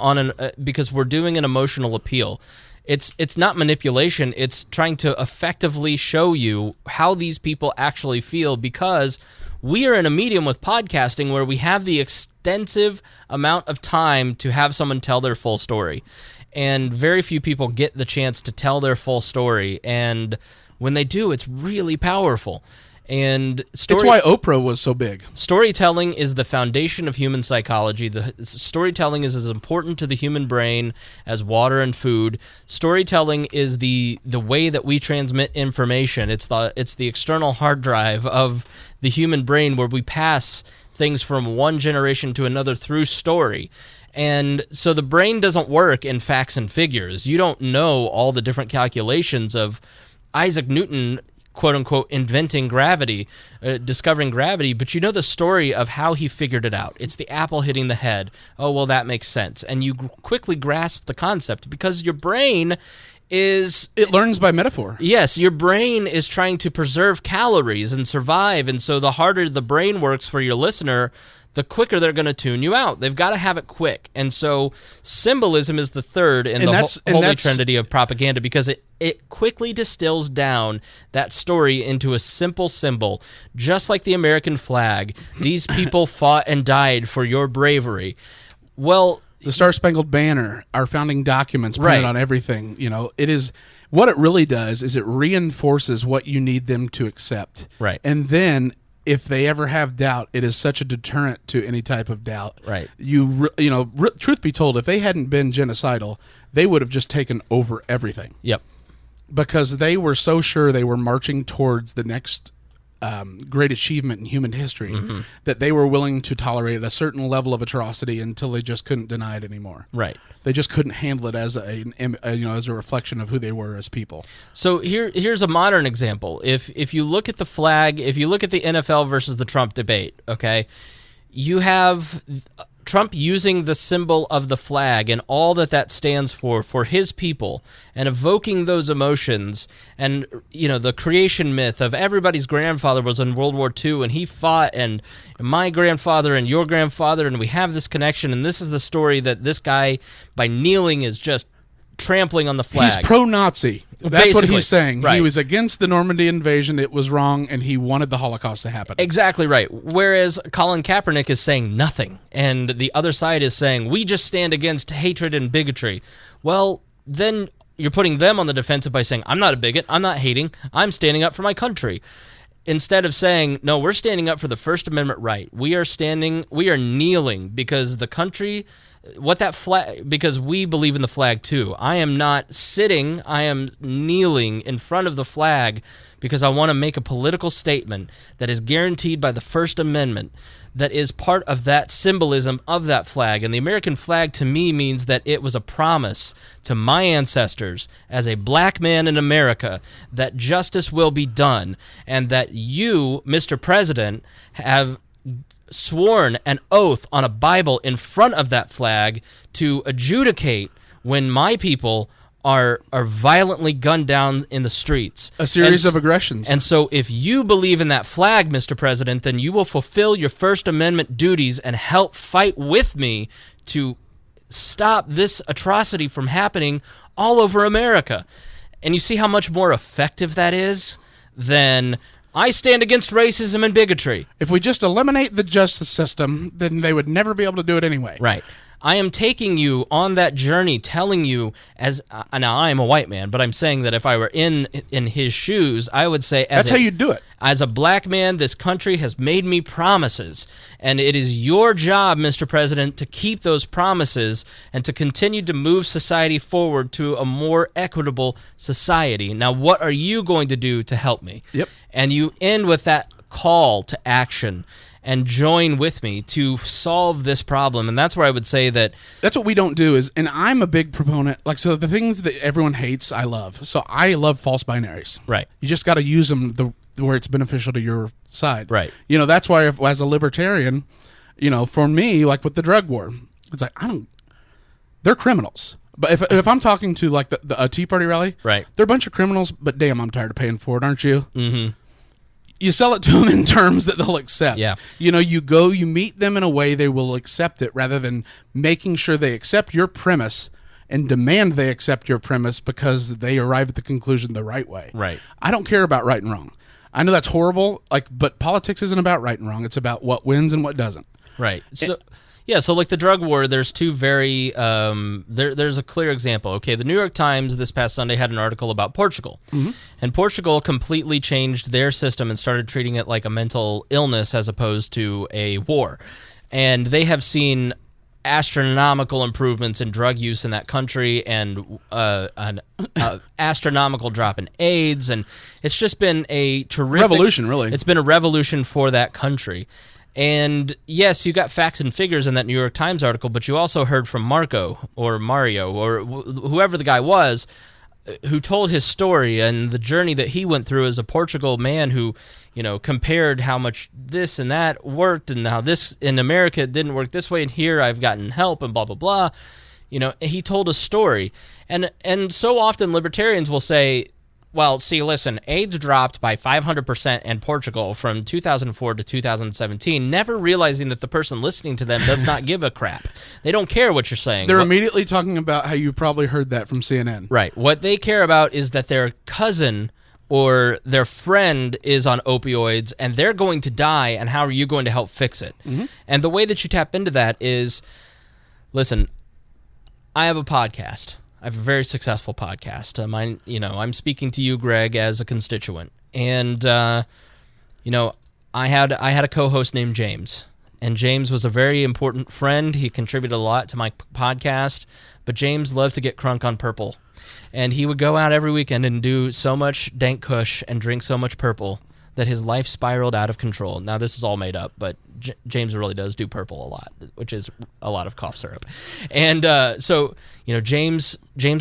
because we're doing an emotional appeal. It's not manipulation. It's trying to effectively show you how these people actually feel, because we are in a medium with podcasting where we have the extensive amount of time to have someone tell their full story. And very few people get the chance to tell their full story. And when they do, it's really powerful. And it's why Oprah was so big. Storytelling is the foundation of human psychology. The storytelling is as important to the human brain as water and food. Storytelling is the way that we transmit information. It's the external hard drive of the human brain, where we pass things from one generation to another through story. And so the brain doesn't work in facts and figures. You don't know all the different calculations of Isaac Newton, quote-unquote, inventing gravity, discovering gravity, but you know the story of how he figured it out. It's the apple hitting the head. Oh, well, that makes sense. And you quickly grasp the concept because your brain it learns by metaphor. Yes, your brain is trying to preserve calories and survive, and so the harder the brain works for your listener, the quicker they're going to tune you out. They've got to have it quick. And so symbolism is the third in the holy trinity of propaganda, because it quickly distills down that story into a simple symbol. Just like the American flag, these people fought and died for your bravery. Well, the Star-Spangled Banner, our founding documents printed on everything, you know, it is what it really does is it reinforces what you need them to accept. Right. And then if they ever have doubt, it is such a deterrent to any type of doubt. Right. Truth be told, if they hadn't been genocidal, they would have just taken over everything. Yep. Because they were so sure they were marching towards the next great achievement in human history that they were willing to tolerate a certain level of atrocity until they just couldn't deny it anymore. Right. They just couldn't handle it as a reflection of who they were as people. So here's a modern example. If you look at the flag, if you look at the NFL versus the Trump debate, okay, you have Trump using the symbol of the flag and all that stands for his people, and evoking those emotions, and the creation myth of everybody's grandfather was in World War II and he fought, and my grandfather and your grandfather, and we have this connection, and this is the story that this guy, by kneeling, is just trampling on the flag. He's pro-Nazi. That's basically what he's saying. Right. He was against the Normandy invasion. It was wrong, and he wanted the Holocaust to happen. Exactly right. Whereas Colin Kaepernick is saying nothing, and the other side is saying, we just stand against hatred and bigotry. Well, then you're putting them on the defensive by saying, I'm not a bigot, I'm not hating, I'm standing up for my country. Instead of saying, no, we're standing up for the First Amendment right. We are kneeling because the country, because we believe in the flag too. I am not sitting, I am kneeling in front of the flag because I want to make a political statement that is guaranteed by the First Amendment, that is part of that symbolism of that flag. And the American flag to me means that it was a promise to my ancestors as a black man in America that justice will be done, and that you, Mr. President, have sworn an oath on a Bible in front of that flag to adjudicate when my people are violently gunned down in the streets. A series of aggressions. And so if you believe in that flag, Mr. President, then you will fulfill your First Amendment duties and help fight with me to stop this atrocity from happening all over America. And you see how much more effective that is than I stand against racism and bigotry. If we just eliminate the justice system, then they would never be able to do it anyway. Right. I am taking you on that journey, telling you, now I am a white man, but I'm saying that if I were in his shoes, I would say, that's how you do it. As a black man, this country has made me promises, and it is your job, Mr. President, to keep those promises and to continue to move society forward to a more equitable society. Now, what are you going to do to help me? Yep. And you end with that call to action and join with me to solve this problem. And that's where I would say that that's what we don't do is, and I'm a big proponent, so the things that everyone hates, I love. So I love false binaries. Right. You just got to use them the where it's beneficial to your side. Right. That's why as a libertarian, for me, like with the drug war, it's like they're criminals. But if I'm talking to like a Tea Party rally, right, they're a bunch of criminals, but damn, I'm tired of paying for it, aren't you? Mm-hmm. You sell it to them in terms that they'll accept. Yeah. You meet them in a way they will accept it, rather than making sure they accept your premise and demand they accept your premise because they arrive at the conclusion the right way. Right. I don't care about right and wrong. I know that's horrible, but politics isn't about right and wrong. It's about what wins and what doesn't. Right. So like the drug war, there's two very there's a clear example. Okay, the New York Times this past Sunday had an article about Portugal, and Portugal completely changed their system and started treating it like a mental illness as opposed to a war, and they have seen astronomical improvements in drug use in that country, and an astronomical drop in AIDS, and it's just been a terrific revolution. Really, it's been a revolution for that country. And yes, you got facts and figures in that New York Times article, but you also heard from Mario or whoever the guy was, who told his story and the journey that he went through as a Portugal man who, compared how much this and that worked and how this in America didn't work this way, and here I've gotten help and blah, blah, blah. He told a story. And so often libertarians will say, well, see, listen, AIDS dropped by 500% in Portugal from 2004 to 2017, never realizing that the person listening to them does not give a crap. They don't care what you're saying. They're immediately talking about how you probably heard that from CNN. Right. What they care about is that their cousin or their friend is on opioids and they're going to die, and how are you going to help fix it? Mm-hmm. And the way that you tap into that is, listen, I have a podcast. I have a very successful podcast. I'm speaking to you, Greg, as a constituent, and I had a co-host named James, and James was a very important friend. He contributed a lot to my podcast, but James loved to get crunk on purple, and he would go out every weekend and do so much dank kush and drink so much purple that his life spiraled out of control. Now, this is all made up, but James really does do purple a lot, which is a lot of cough syrup. And James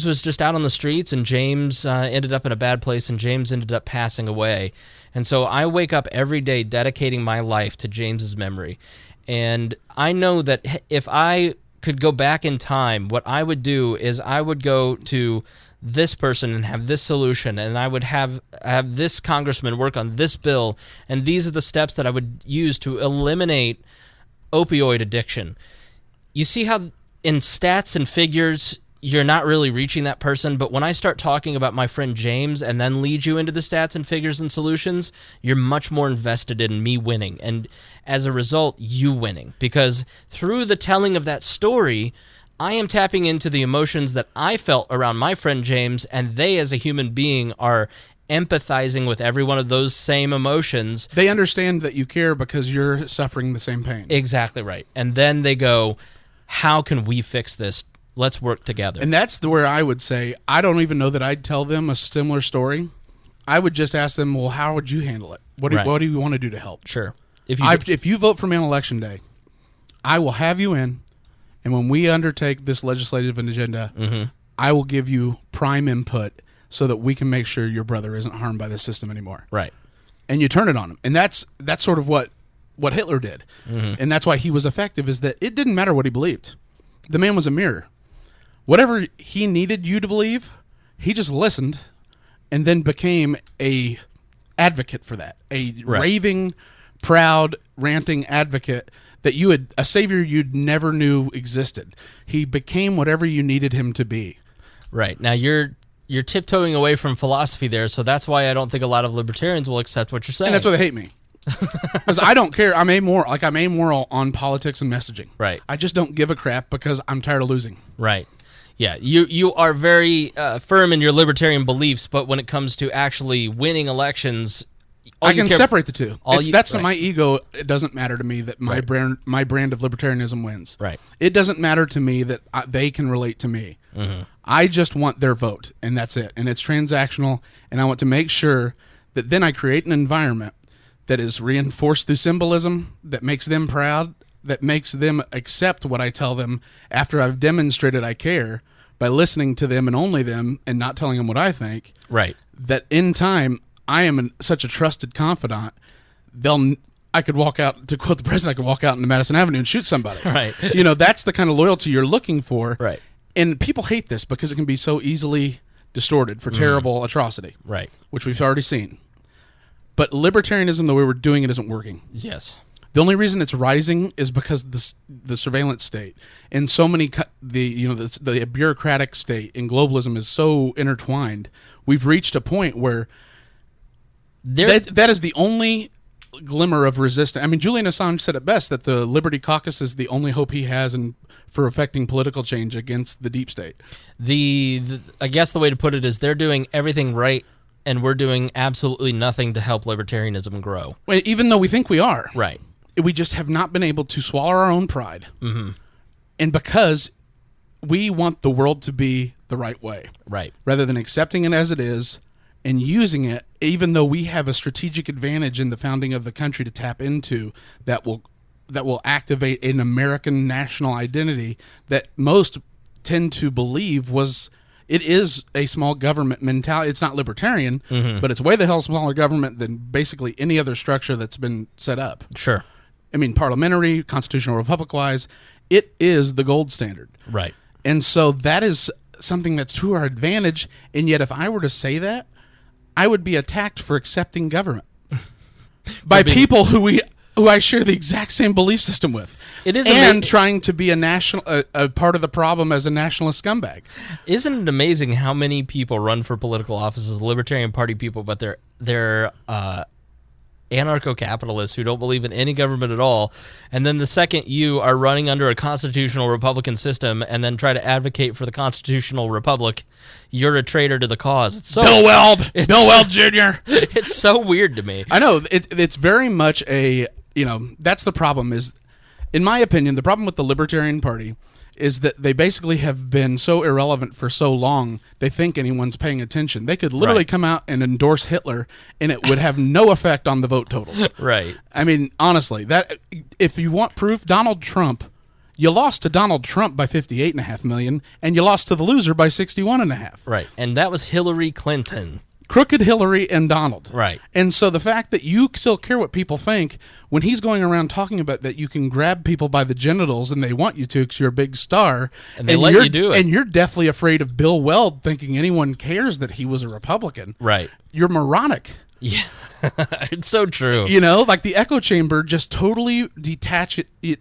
was just out on the streets, and James ended up in a bad place, and James ended up passing away. And so I wake up every day dedicating my life to James's memory. And I know that if I could go back in time, what I would do is I would go to this person and have this solution, and I would have this congressman work on this bill, and these are the steps that I would use to eliminate opioid addiction. You see how in stats and figures you're not really reaching that person, but when I start talking about my friend James and then lead you into the stats and figures and solutions, you're much more invested in me winning, and as a result, you winning, because through the telling of that story, I am tapping into the emotions that I felt around my friend James, and they as a human being are empathizing with every one of those same emotions. They understand that you care because you're suffering the same pain. Exactly right. And then they go, how can we fix this? Let's work together. And that's where I would say, I don't even know that I'd tell them a similar story. I would just ask them, well, how would you handle it? What do you want to do to help? Sure. If you vote for me on election day, I will have you in. And when we undertake this legislative agenda, I will give you prime input so that we can make sure your brother isn't harmed by the system anymore. Right. And you turn it on him. And that's sort of what Hitler did. And that's why he was effective, is that it didn't matter what he believed. The man was a mirror. Whatever he needed you to believe, he just listened and then became a advocate for that. A raving, proud, ranting advocate that a savior you'd never knew existed. He became whatever you needed him to be. Right. Now you're tiptoeing away from philosophy there, so that's why I don't think a lot of libertarians will accept what you're saying. And that's why they hate me. Because I don't care. I'm amoral on politics and messaging. Right. I just don't give a crap because I'm tired of losing. Right. Yeah, you are very firm in your libertarian beliefs, but when it comes to actually winning elections, I can separate the two. That's my ego. It doesn't matter to me that my brand of libertarianism wins. Right. It doesn't matter to me that they can relate to me. I just want their vote, and that's it. And it's transactional, and I want to make sure that then I create an environment that is reinforced through symbolism, that makes them proud, that makes them accept what I tell them after I've demonstrated I care by listening to them and only them and not telling them what I think. Right. That in time, I am such a trusted confidant, I could walk out, to quote the president, I could walk out into Madison Avenue and shoot somebody. Right. That's the kind of loyalty you're looking for. Right. And people hate this because it can be so easily distorted for terrible atrocity. Right. Which we've already seen. But libertarianism, the way we're doing it, isn't working. Yes. The only reason it's rising is because the surveillance state and so many the bureaucratic state and globalism is so intertwined. We've reached a point where that is the only glimmer of resistance. I mean, Julian Assange said it best, that the Liberty Caucus is the only hope he has for affecting political change against the deep state. I guess the way to put it is they're doing everything right, and we're doing absolutely nothing to help libertarianism grow. Even though we think we are. Right. We just have not been able to swallow our own pride. Mm-hmm. And because we want the world to be the right way. Right. Rather than accepting it as it is and using it, even though we have a strategic advantage in the founding of the country to tap into that will activate an American national identity that most tend to believe it is a small government mentality. It's not libertarian, but it's way the hell smaller government than basically any other structure that's been set up. Sure. I mean, parliamentary, constitutional, republic-wise, it is the gold standard. Right. And so that is something that's to our advantage, and yet if I were to say that, I would be attacked for accepting government by people who I share the exact same belief system with. It is trying to be a part of the problem as a nationalist scumbag. Isn't it amazing how many people run for political offices, Libertarian Party people, but they're anarcho-capitalists who don't believe in any government at all, and then the second you are running under a constitutional Republican system and then try to advocate for the constitutional republic, you're a traitor to the cause. It's so, Bill Weld Jr. It's so weird to me. I know. It's very much that's the problem is, in my opinion, the problem with the Libertarian Party is that they basically have been so irrelevant for so long, they think anyone's paying attention. They could literally come out and endorse Hitler, and it would have no effect on the vote totals. Right. I mean, honestly, if you want proof, Donald Trump, you lost to Donald Trump by 58.5 million, and you lost to the loser by 61.5. Right, and that was Hillary Clinton. Crooked Hillary and Donald. Right. And so the fact that you still care what people think when he's going around talking about that you can grab people by the genitals and they want you to because you're a big star. And they let you do it. And you're deathly afraid of Bill Weld thinking anyone cares that he was a Republican. Right. You're moronic. Yeah. It's so true. Like the echo chamber just totally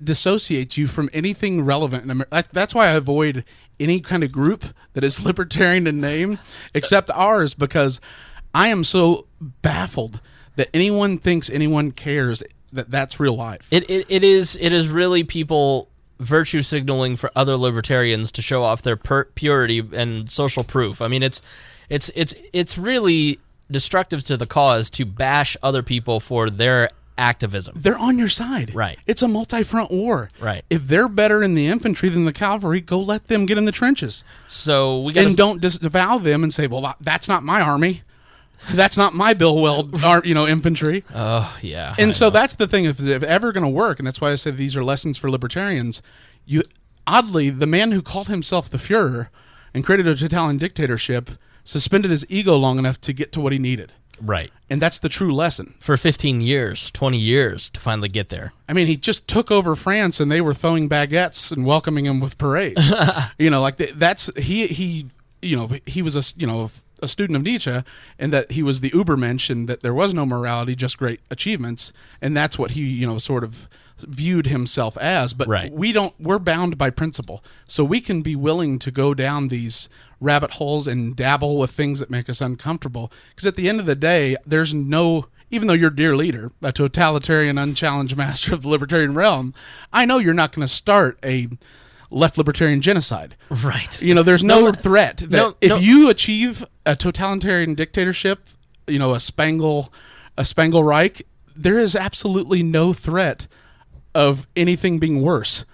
dissociates you from anything relevant. That's why I avoid any kind of group that is libertarian in name except ours, because I am so baffled that anyone thinks anyone cares that's real life. It is really people virtue signaling for other libertarians to show off their purity and social proof. I mean, it's really destructive to the cause to bash other people for their activism. They're on your side. Right. It's a multi-front war. Right. If they're better in the infantry than the cavalry, go let them get in the trenches. So don't disavow them and say, well, that's not my army. That's not my Bill Weld, infantry. Oh, yeah. And so that's the thing. If it's ever going to work, and that's why I said these are lessons for libertarians, oddly, the man who called himself the Fuhrer and created a totalitarian dictatorship suspended his ego long enough to get to what he needed. Right. And that's the true lesson. For 15 years, 20 years to finally get there. I mean, he just took over France and they were throwing baguettes and welcoming him with parades. He was a student of Nietzsche, and that he was the Übermensch and that there was no morality, just great achievements. And that's what he, sort of viewed himself as. But we're bound by principle. So we can be willing to go down these rabbit holes and dabble with things that make us uncomfortable. Because at the end of the day, there's no, even though you're dear leader, a totalitarian, unchallenged master of the libertarian realm, I know you're not going to start a left libertarian genocide. Right. There's no threat that if you achieve a totalitarian dictatorship, a Spangle Reich, there is absolutely no threat of anything being worse.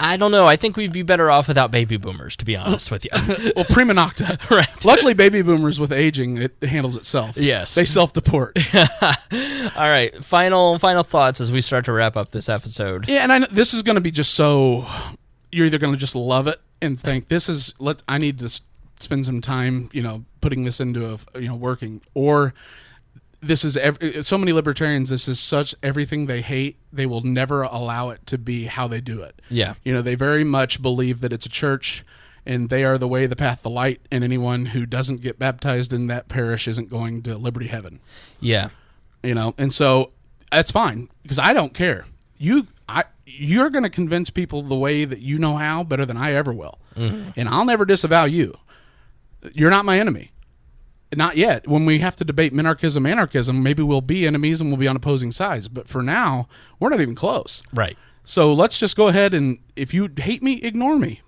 I don't know. I think we'd be better off without baby boomers, to be honest with you. Well, prima nocta. Right. Luckily, baby boomers with aging, it handles itself. Yes. They self-deport. All right. Final thoughts as we start to wrap up this episode. Yeah, and I know this is going to be just so... You're either going to just love it and think, I need to spend some time, putting this into working. Or this is so many libertarians. This is such everything they hate. They will never allow it to be how they do it. Yeah. They very much believe that it's a church and they are the way, the path, the light, and anyone who doesn't get baptized in that parish isn't going to Liberty Heaven. Yeah. And so that's fine because I don't care. You're going to convince people the way that you know how better than I ever will. Mm-hmm. And I'll never disavow you. You're not my enemy. Not yet. When we have to debate minarchism, anarchism, maybe we'll be enemies and we'll be on opposing sides. But for now, we're not even close. Right. So let's just go ahead and if you hate me, ignore me.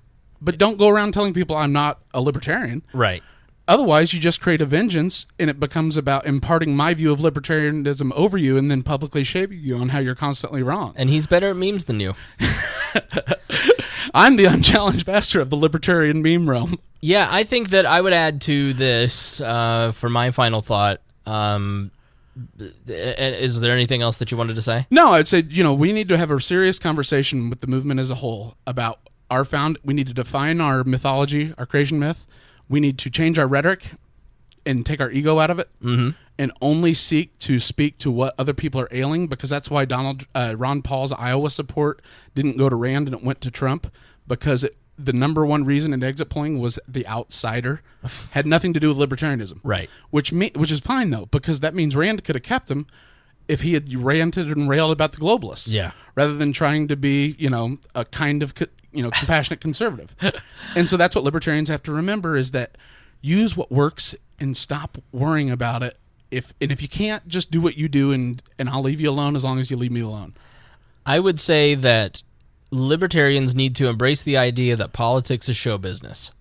But don't go around telling people I'm not a libertarian. Right. Otherwise, you just create a vengeance, and it becomes about imparting my view of libertarianism over you and then publicly shaping you on how you're constantly wrong. And he's better at memes than you. I'm the unchallenged master of the libertarian meme realm. Yeah, I think that I would add to this for my final thought. Is there anything else that you wanted to say? No, I'd say, we need to have a serious conversation with the movement as a whole about we need to define our mythology, our creation myth. We need to change our rhetoric and take our ego out of it, and only seek to speak to what other people are ailing, because that's why Ron Paul's Iowa support didn't go to Rand and it went to Trump, because the number one reason in exit polling was the outsider. Had nothing to do with libertarianism. Right. Which is fine, though, because that means Rand could have kept him if he had ranted and railed about the globalists. Yeah. Rather than trying to be, a kind of compassionate conservative. And so that's what libertarians have to remember, is that use what works and stop worrying about it. If you can't, just do what you do, and I'll leave you alone as long as you leave me alone. I would say that libertarians need to embrace the idea that politics is show business.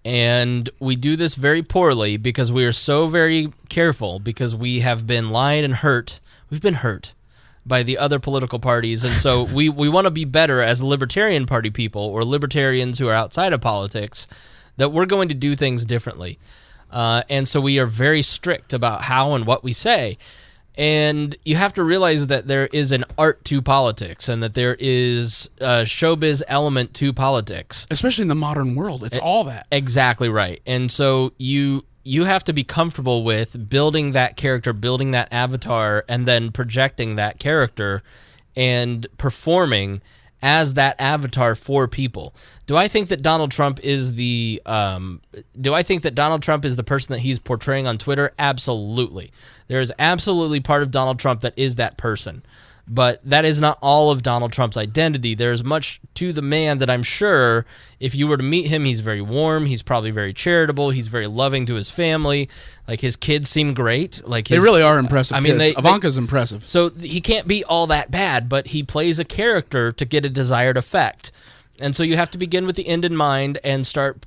And we do this very poorly because we are so very careful, because we have been lied and hurt. We've been hurt by the other political parties, and so we want to be better as Libertarian Party people, or libertarians who are outside of politics, that we're going to do things differently. And so we are very strict about how and what we say. And you have to realize that there is an art to politics, and that there is a showbiz element to politics. Especially in the modern world, it's all that. Exactly right. And so you have to be comfortable with building that character, building that avatar, and then projecting that character and performing as that avatar for people. Do I think that Donald Trump is the person that he's portraying on Twitter? Absolutely. There is absolutely part of Donald Trump that is that person. But that is not all of Donald Trump's identity. There's much to the man that I'm sure if you were to meet him, he's very warm. He's probably very charitable. He's very loving to his family. Like, his kids seem great. They really are impressive kids. Ivanka's impressive. So he can't be all that bad, but he plays a character to get a desired effect. And so you have to begin with the end in mind and start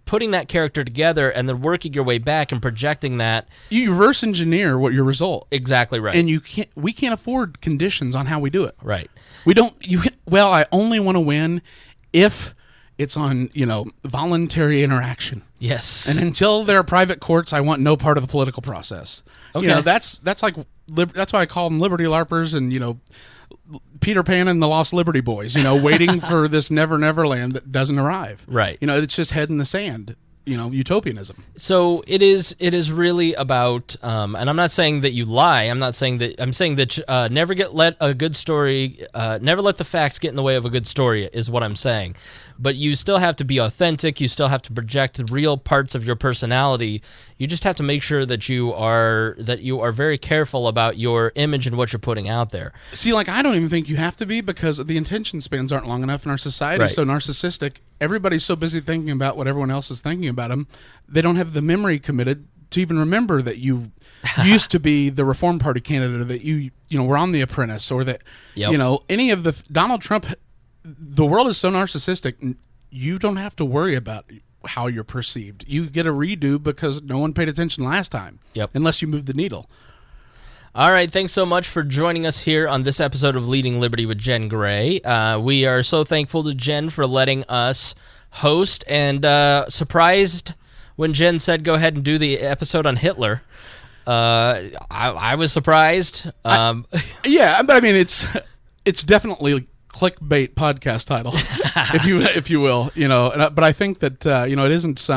putting that character together and then working your way back and projecting that. You reverse engineer what your result. Exactly right. And we can't afford conditions on how we do it. Right. I only want to win if it's on, voluntary interaction. Yes. And until there are private courts, I want no part of the political process. Okay. That's why I call them Liberty LARPers and, Peter Pan and the Lost Liberty Boys, waiting for this never land that doesn't arrive. Right. It's just head in the sand, utopianism. So it is really about, and I'm not saying that you lie. I'm saying that never let the facts get in the way of a good story is what I'm saying. But you still have to be authentic. You still have to project real parts of your personality. You just have to make sure that you are very careful about your image and what you're putting out there. See, I don't even think you have to be, because the attention spans aren't long enough in our society. Right. So narcissistic. Everybody's so busy thinking about what everyone else is thinking about them, they don't have the memory committed to even remember that you used to be the Reform Party candidate, or that you were on The Apprentice, or that any of the Donald Trump. The world is so narcissistic, you don't have to worry about how you're perceived. You get a redo because no one paid attention last time. Yep. Unless you move the needle. All right, thanks so much for joining us here on this episode of Leading Liberty with Jen Gray. We are so thankful to Jen for letting us host, and surprised when Jen said go ahead and do the episode on Hitler. I was surprised. Yeah, but I mean, it's definitely clickbait podcast title, if you will, but I think that it isn't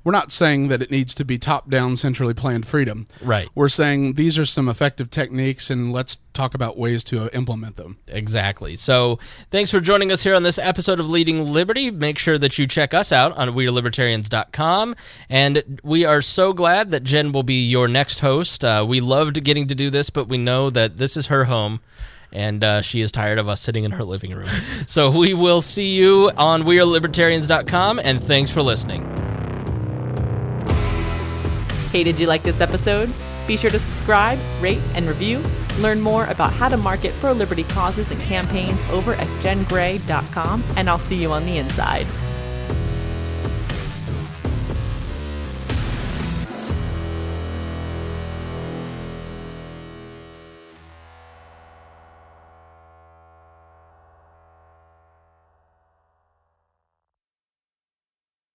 we're not saying that it needs to be top-down, centrally planned freedom. Right. We're saying these are some effective techniques, and let's talk about ways to implement them. Exactly. So thanks for joining us here on this episode of Leading Liberty. Make sure that you check us out on wearelibertarians.com. And we are so glad that Jen will be your next host. We loved getting to do this, but we know that this is her home. And she is tired of us sitting in her living room. So we will see you on wearelibertarians.com, and thanks for listening. Hey, did you like this episode? Be sure to subscribe, rate, and review. Learn more about how to market pro-liberty causes and campaigns over at jengray.com, and I'll see you on the inside.